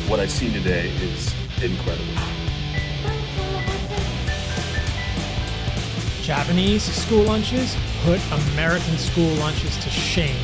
what I've seen today is incredible. Japanese school lunches put American school lunches to shame.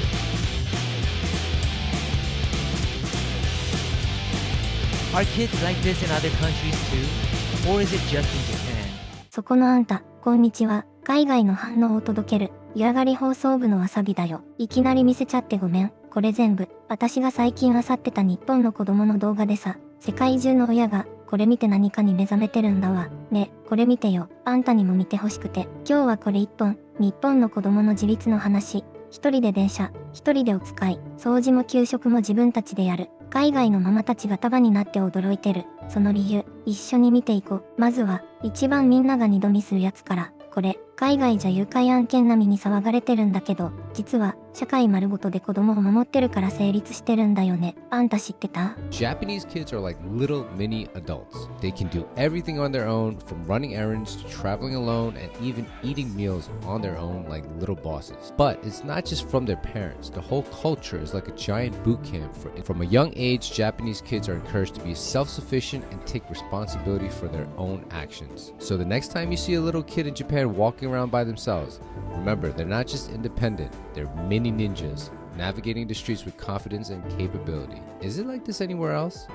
Are kids like this in other countries too? Or is it just in Japan? そこのあんた、こんにちは。海外の反応を届ける、湯上がり放送部のわさびだよ。いきなり見せちゃってごめん。これ全部、私が最近漁ってた日本の子供の動画でさ、世界中の親が、これ見て何かに目覚めてるんだわ。ね、これ見てよ。あんたにも見てほしくて。今日はこれ一本、日本の子供の自立の話。一人で電車、一人でお使い、掃除も給食も自分たちでやる。海外のママたちが束になって驚いてる。その理由、一緒に見ていこう。まずは、一番みんなが二度見するやつから。これ、海外じゃ誘拐案件並みに騒がれてるんだけど、実は、社会丸ごとで子供を守ってるから成立してるんだよね。あんた知ってた？ Japanese kids are like little mini adults. They can do everything on their own, from running errands to traveling alone and even eating meals on their own like little bosses. But it's not just from their parents. The whole culture is like a giant boot camp. From a young age, Japanese kids are encouraged to be self-sufficient and take responsibility for their own actions. So the next time you see a little kid in Japan walking around by themselves, remember, they're not just independent, they're mini ninjas, navigating the streets with confidence and capability. Is it like this anywhere else?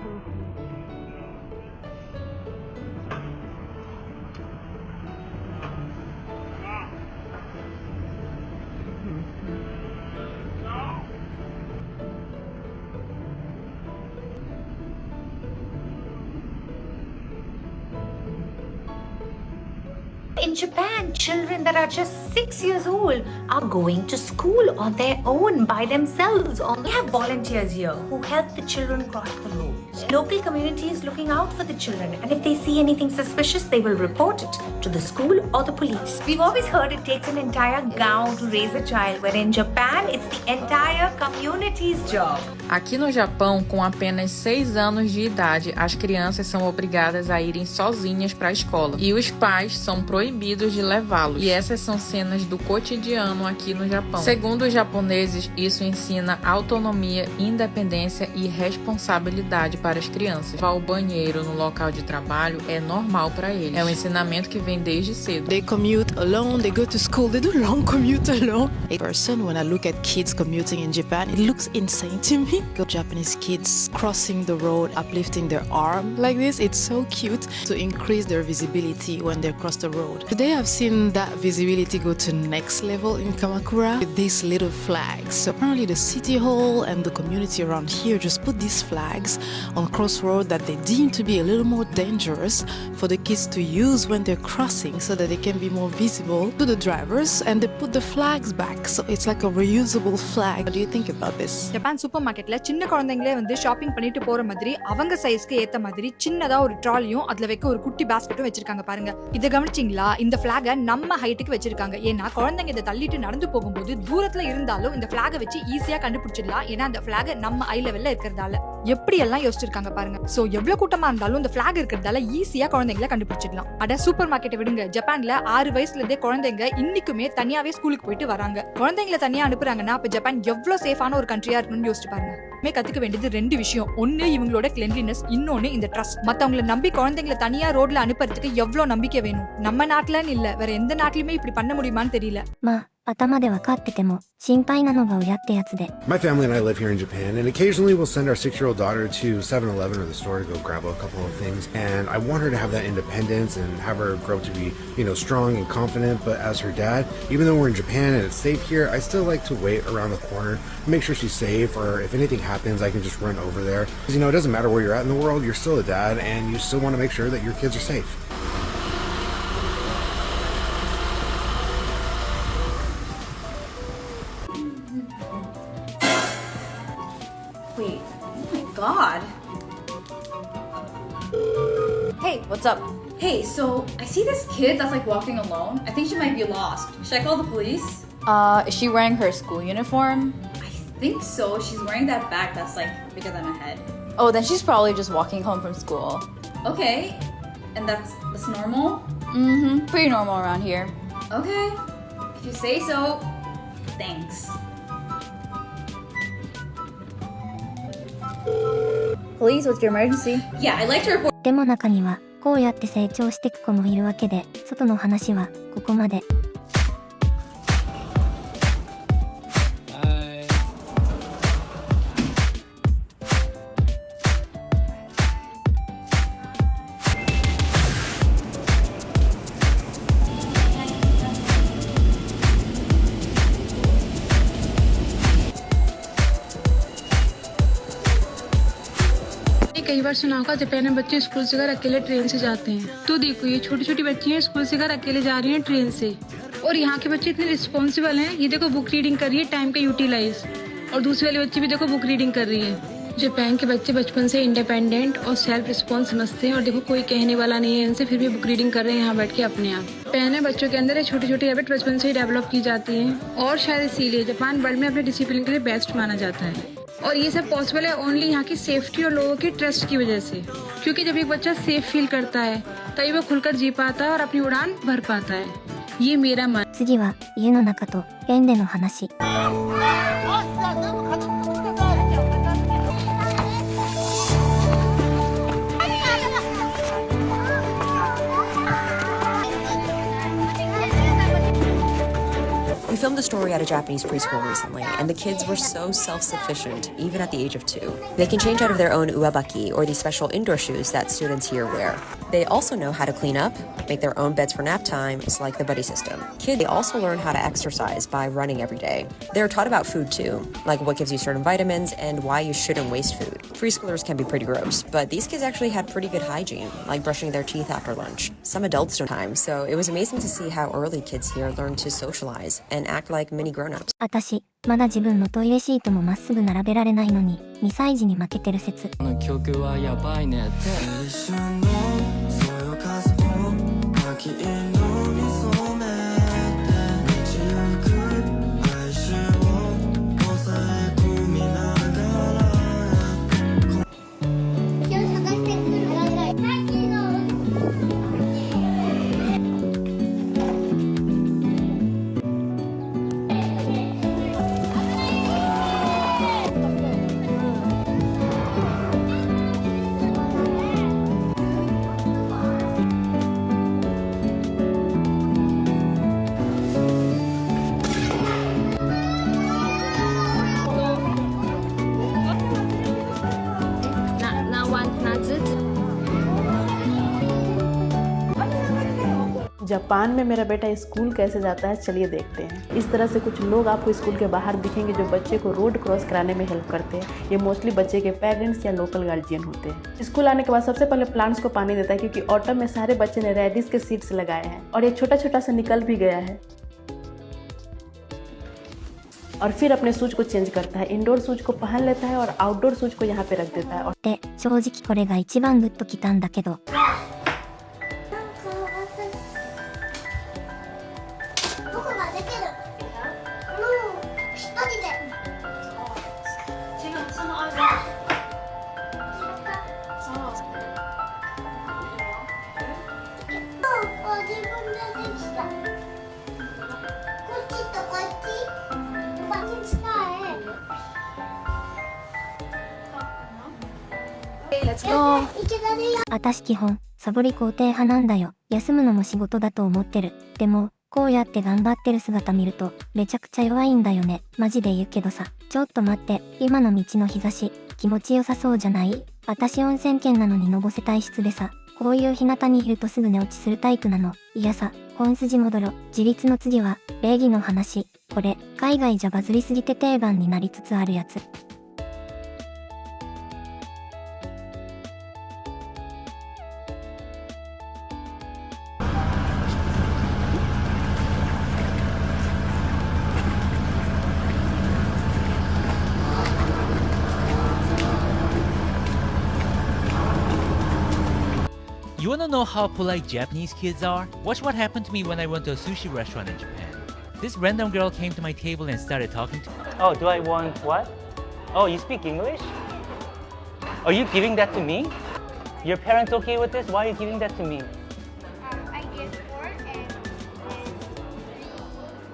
In Japan, children that are just 6 years old are going to school on their own by themselves. We have volunteers here who help the children cross the road. Local community is looking out for the children, and if they see anything suspicious, they will report it to the school or the police. We've always heard it takes an entire gown to raise a child, but in Japan, it's the entire community's job. Aqui no Japão, com apenas 6 anos de idade, as crianças são obrigadas a irem sozinhas para a escola e os pais são proibidos de levá-los. E essas são cenas do cotidiano aqui no Japão. Segundo os japoneses, isso ensina autonomia, independência e responsabilidade para as crianças. Levar ao banheiro no local de trabalho é normal para eles. É um ensinamento que vem desde cedo. They commute alone, they go to school, they do long commute alone. When I look at kids commuting in Japan, it looks insane to me. Japanese kids crossing the road, uplifting their arm like this, it's so cute to increase their visibility when they cross the road. Today I've seen that visibility go to next level in Kamakura with these little flags. So apparently the city hall and the community around here just put these flags on crossroad that they deem to be a little more dangerous for the kids to use when they're crossing so that they can be more visible to the drivers, and they put the flags back so it's like a reusable flag. What do you think about this? Japan supermarket சின்ன குழந்தைங்களே வந்து shopping பண்ணிட்டு போற மாதிரி அவங்க சைஸ்க்கு ஏத்த மாதிரி சின்னதா ஒரு ட்ராலியும் அதுல வைக்க ஒரு குட்டி பாஸ்கெட்டும் வச்சிருக்காங்க பாருங்க. இத கவனிச்சீங்களா? இந்த பிளாக நம்ம ஹைட்டுக்கு வச்சிருக்காங்க. ஏன்னா குழந்தைங்க இதை தள்ளிட்டு நடந்து போகும்போது தூரத்துல இருந்தாலும் இந்த பிளாக வச்சு ஈஸியா கண்டுபிடிச்சிடலாம். ஏன்னா அந்த பிளாக நம்ம ஐ லெவல்ல இருக்கிறதால எப்படி எல்லாம் யோசிச்சிருக்காங்க பாருங்க. சோ எவ்வளவு கூட்டமா இருந்தாலும் இந்த பிளாக் இருக்கிறதால ஈஸியா குழந்தைங்களை கண்டுபிடிச்சிடலாம். அட சூப்பர் மார்க்கெட்டை விடுங்க, ஜப்பான்ல 6 வயசுல இருந்தே குழந்தைங்க இன்னைக்குமே தனியாவே ஸ்கூலுக்கு போயிட்டு வராங்க. குழந்தைங்களை தனியா அனுப்புறாங்கன்னா அப்ப ஜப்பான் எவ்வளவு சேஃபான ஒரு கண்ட்ரியா இருக்கணும்னு யோசிச்சு பாருங்க. கத்துக்க வேண்டியது 2 விஷயம். ஒன்னு இவங்களோட கிளென்லினஸ், இன்னொன்னு இந்த ட்ரஸ்ட். மத்தவங்களை நம்பி குழந்தைங்களை தனியா ரோட்ல அனுப்புறதுக்கு எவ்வளவு நம்பிக்கை வேணும். நம்ம நாட்டுலன்னு இல்ல, வேற எந்த நாட்டிலுமே இப்படி பண்ண முடியுமான்னு தெரியல. 頭で分かってても心配なのが親ってやつで。 My family and I live here in Japan, and occasionally we'll send our 6-year-old daughter to 7-Eleven or the store to go grab a couple of things. And I want her to have that independence and have her grow up to be, strong and confident. But as her dad, even though we're in Japan and it's safe here, I still like to wait around the corner, make sure she's safe, or if anything happens, I can just run over there. Because, it doesn't matter where you're at in the world, you're still a dad, and you still want to make sure that your kids are safe. Wait, oh my god. Hey, what's up? Hey, so I see this kid that's like walking alone. I think she might be lost. Should I call the police? Is she wearing her school uniform? I think so. She's wearing that bag that's like bigger than her head. Oh, then she's probably just walking home from school. Okay, and that's normal? Mm-hmm, pretty normal around here. Okay, if you say so. Thanks. Police, what's your emergency? Yeah, I'd like to report. でも中にはこうやって成長してく子もいるわけで、外の話はここまで。कई बार सुना होगा Japan में बच्चे school से घर अकेले train से जाते हैं। तो देखो ये छोटी छोटी बच्ची हैं स्कूल से घर अकेले जा रही हैं ट्रेन से, और यहाँ के बच्चे इतने रिस्पॉन्सिबल हैं। ये देखो बुक रीडिंग कर रही है टाइम का यूटिलाइज, और दूसरी वाली बच्ची भी देखो बुक रीडिंग कर रही है। जापान के बच्चे बचपन से इंडिपेंडेंट और सेल्फ रिस्पॉन्स समझते हैं, और देखो कोई कहने वाला नहीं है इनसे, फिर भी बुक रीडिंग कर रहे हैं यहाँ बैठ के अपने आप। जापान में बच्चों के अंदर ये छोटी छोटी हैबिट बचपन से ही डेवलप की जाती हैं, और शायद इसीलिए जापान वर्ल्ड में अपने डिसिप्लिन के लिए बेस्ट माना जाता है। और ये सब पॉसिबल है ओनली यहाँ की सेफ्टी और लोगों के ट्रस्ट की वजह से, क्योंकि जब एक बच्चा सेफ फील करता है तभी वो खुलकर जी पाता है और अपनी उड़ान भर पाता है। ये मेरा मन। 次は家の中と園での話。We filmed a story at a Japanese preschool recently, and the kids were so self-sufficient, even at the age of 2. They can change out of their own uabaki, or these special indoor shoes that students here wear. They also know how to clean up, make their own beds for nap time, it's like the buddy system. Kids, they also learn how to exercise by running every day. They're taught about food too, like what gives you certain vitamins and why you shouldn't waste food. Preschoolers can be pretty gross, but these kids actually had pretty good hygiene, like brushing their teeth after lunch. Some adults don't have time, so it was amazing to see how early kids here learn to socialize and act like mini grown-ups. 私、まだ自分のトイレシートもまっすぐ並べられないのに、2歳児に負けてる説。この曲はやばいねって。जापान में मेरा बेटा school कैसे जाता है चलिए देखते हैं। इस तरह से कुछ लोग आपको स्कूल के बाहर दिखेंगे जो बच्चे को रोड क्रॉस कराने में हेल्प करते हैं। ये मोस्टली बच्चे के पेरेंट्स या लोकल गार्जियन होते हैं। स्कूल आने के बाद सबसे पहले प्लांट्स को पानी देता है, क्योंकि ऑटम में सारे बच्चे ने रेडिस के सीड्स लगाए हैं, और ये छोटा छोटा सा निकल भी गया है। और फिर अपने शूज को चेंज करता है, इंडोर शूज को पहन लेता है और आउटडोर शूज को यहाँ पे रख देता है। で、正直これが一番グッときたんだけど。私基本、サボり肯定派なんだよ。休むのも仕事だと思ってる。でも、こうやって頑張ってる姿見ると、めちゃくちゃ弱いんだよね。マジで言うけどさ。ちょっと待って、今の道の日差し、気持ちよさそうじゃない？私温泉券なのにのぼせ体質でさ、こういう日向にいるとすぐ寝落ちするタイプなの。いやさ、本筋戻ろ。自立の次は、礼儀の話。これ、海外じゃバズりすぎて定番になりつつあるやつ。You wanna know how polite Japanese kids are? Watch what happened to me when I went to a sushi restaurant in Japan. This random girl came to my table and started talking to me. Oh, do I want what? Oh, you speak English? Are you giving that to me? Your parents okay with this? Why are you giving that to me? I get 4 and 3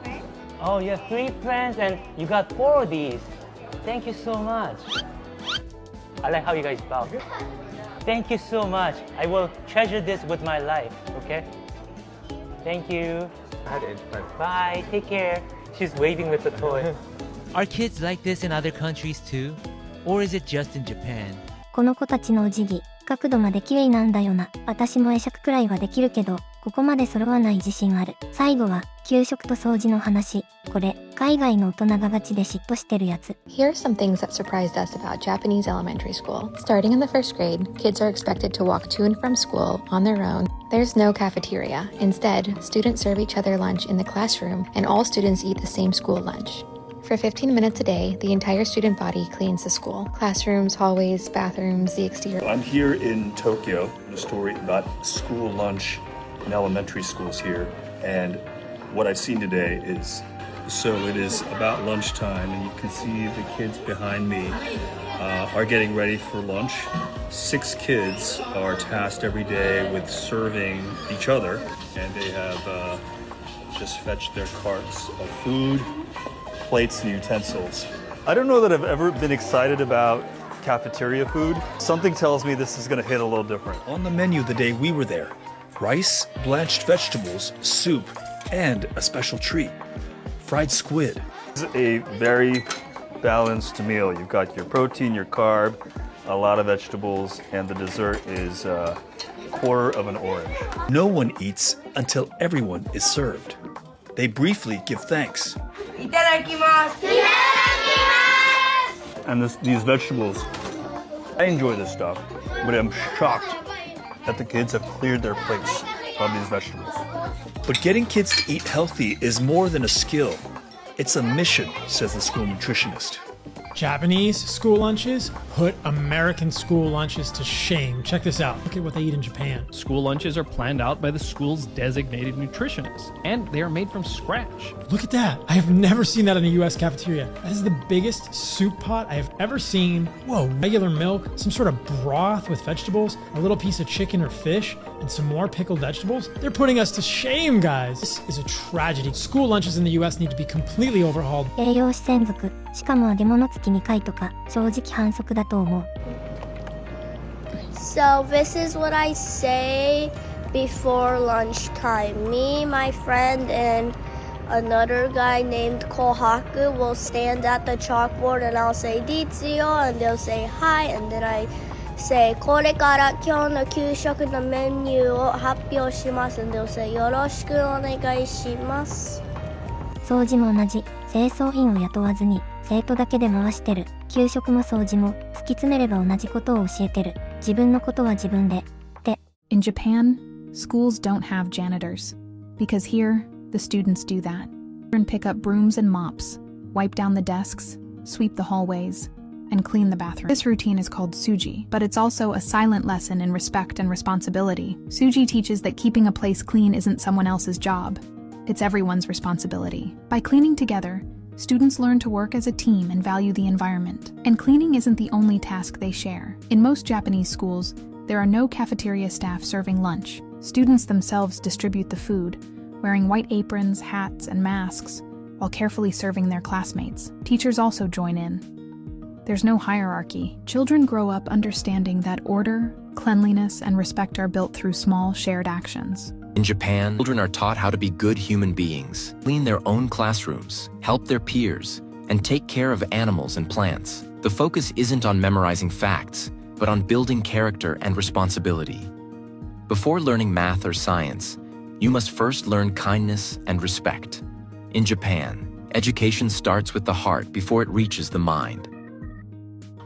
friends. Oh, you have 3 friends and you got 4 of these. Thank you so much. I like how you guys bow. Thank you so much. I will treasure this with my life, okay? Thank you. Bye, take care. She's waving with the toy. Are kids like this in other countries too? Or is it just in Japan? この子たちのお辞儀、角度まで綺麗なんだよな。私も会釈くらいはできるけど、ここまで揃わない自信ある。最後は、給食と掃除の話。これ、海外の大人がガチで嫉妬してるやつ。Here are some things that surprised us about Japanese elementary school. Starting in the first grade, kids are expected to walk to and from school on their own. There's no cafeteria. Instead, students serve each other lunch in the classroom, and all students eat the same school lunch. For 15 minutes a day, the entire student body cleans the school. Classrooms, hallways, bathrooms, the exterior. I'm here in Tokyo, a story about school lunch in elementary schools here. And what I've seen today is, so it is about lunchtime, and you can see the kids behind me are getting ready for lunch. 6 kids are tasked every day with serving each other, and they have just fetched their carts of food, plates and utensils. I don't know that I've ever been excited about cafeteria food. Something tells me this is going to hit a little different. On the menu the day we were there, rice, blanched vegetables, soup, and a special treat, fried squid. This is a very balanced meal. You've got your protein, your carb, a lot of vegetables, and the dessert is a quarter of an orange. No one eats until everyone is served. They briefly give thanks. And these vegetables, I enjoy this stuff, but I'm shocked that the kids have cleared their plates of these vegetables. But getting kids to eat healthy is more than a skill. It's a mission, says the school nutritionist. Japanese school lunches put American school lunches to shame. Check this out. Look at what they eat in Japan. School lunches are planned out by the school's designated nutritionist, and they are made from scratch. Look at that. I have never seen that in a US cafeteria. That is the biggest soup pot I have ever seen. Whoa, regular milk, some sort of broth with vegetables, a little piece of chicken or fish, and some more pickled vegetables. They're putting us to shame, guys. This is a tragedy. School lunches in the US need to be completely overhauled. 栄養士専属。しかも揚げ物付き2回とか、正直反則だと思う。So this is what I say before lunchtime. Me, my friend, and another guy named Kohaku will stand at the chalkboard and I'll say Ditsuyo and they'll say hi and then I say これから今日の給食のメニューを発表します and they'll say よろしくお願いします。掃除も同じ。清掃員を雇わずに生徒だけで回してる。給食も掃除も突き詰めれば同じことを教えてる。自分のことは自分で。って。In Japan, schools don't have janitors. Because here, the students do that. Children pick up brooms and mops, wipe down the desks, sweep the hallways, and clean the bathroom. This routine is called suji, but it's also a silent lesson in respect and responsibility. Suji teaches that keeping a place clean isn't someone else's job. It's everyone's responsibility. By cleaning together, students learn to work as a team and value the environment. And cleaning isn't the only task they share. In most Japanese schools, there are no cafeteria staff serving lunch. Students themselves distribute the food, wearing white aprons, hats, and masks, while carefully serving their classmates. Teachers also join in. There's no hierarchy. Children grow up understanding that order, cleanliness, and respect are built through small, shared actions. In Japan, children are taught how to be good human beings, clean their own classrooms, help their peers, and take care of animals and plants. The focus isn't on memorizing facts, but on building character and responsibility. Before learning math or science, you must first learn kindness and respect. In Japan, education starts with the heart before it reaches the mind.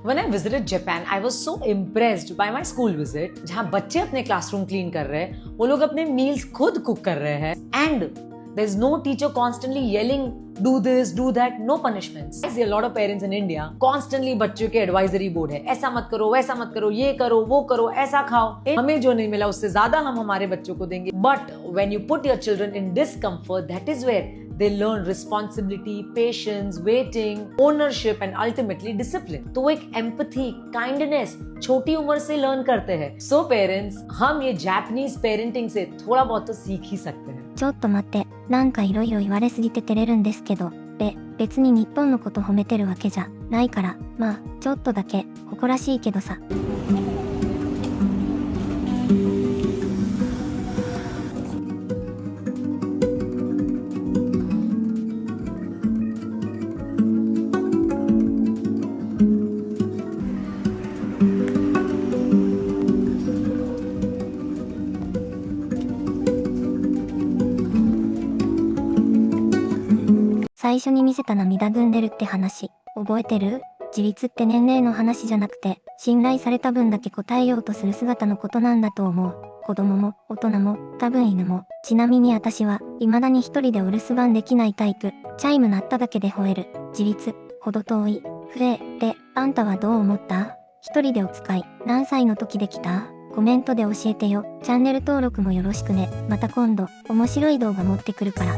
When I visited Japan, I was so impressed by my school visit. जहाँ बच्चे अपने classroom clean कर रहे हैं, वो लोग अपने meals खुद cook कर रहे हैं, and there's no teacher constantly yelling, do this, do that, no punishments. I see a lot of parents in India constantly बच्चों के advisory board है, ऐसा मत करो, वैसा मत करो, ये करो, वो करो, ऐसा खाओ. हमें जो नहीं मिला उससे ज़्यादा हम हमारे बच्चों को देंगे. But when you put your children in discomfort, that is where they learn responsibility, patience, waiting, ownership and ultimately discipline. तो वो एक empathy, kindness छोटी उम्र से learn करते हैं. So parents, हम ये Japanese parenting से थोड़ा बहुत तो सीख ही सकते हैं. ちょっと待って、なんかいろいろ言われすぎて照れるんですけど、別に日本のこと褒めてるわけじゃないから、まあ、ちょっとだけ、誇らしいけどさ。最初に見せた涙ぐんでるって話、覚えてる？自立って年齢の話じゃなくて、信頼された分だけ答えようとする姿のことなんだと思う。子供も、大人も、多分犬も。ちなみに私は、未だに一人でお留守番できないタイプ。チャイム鳴っただけで吠える。自立、ほど遠い。ふえ、で、あんたはどう思った？一人でお使い、何歳の時できた？コメントで教えてよ。チャンネル登録もよろしくね。また今度、面白い動画持ってくるから。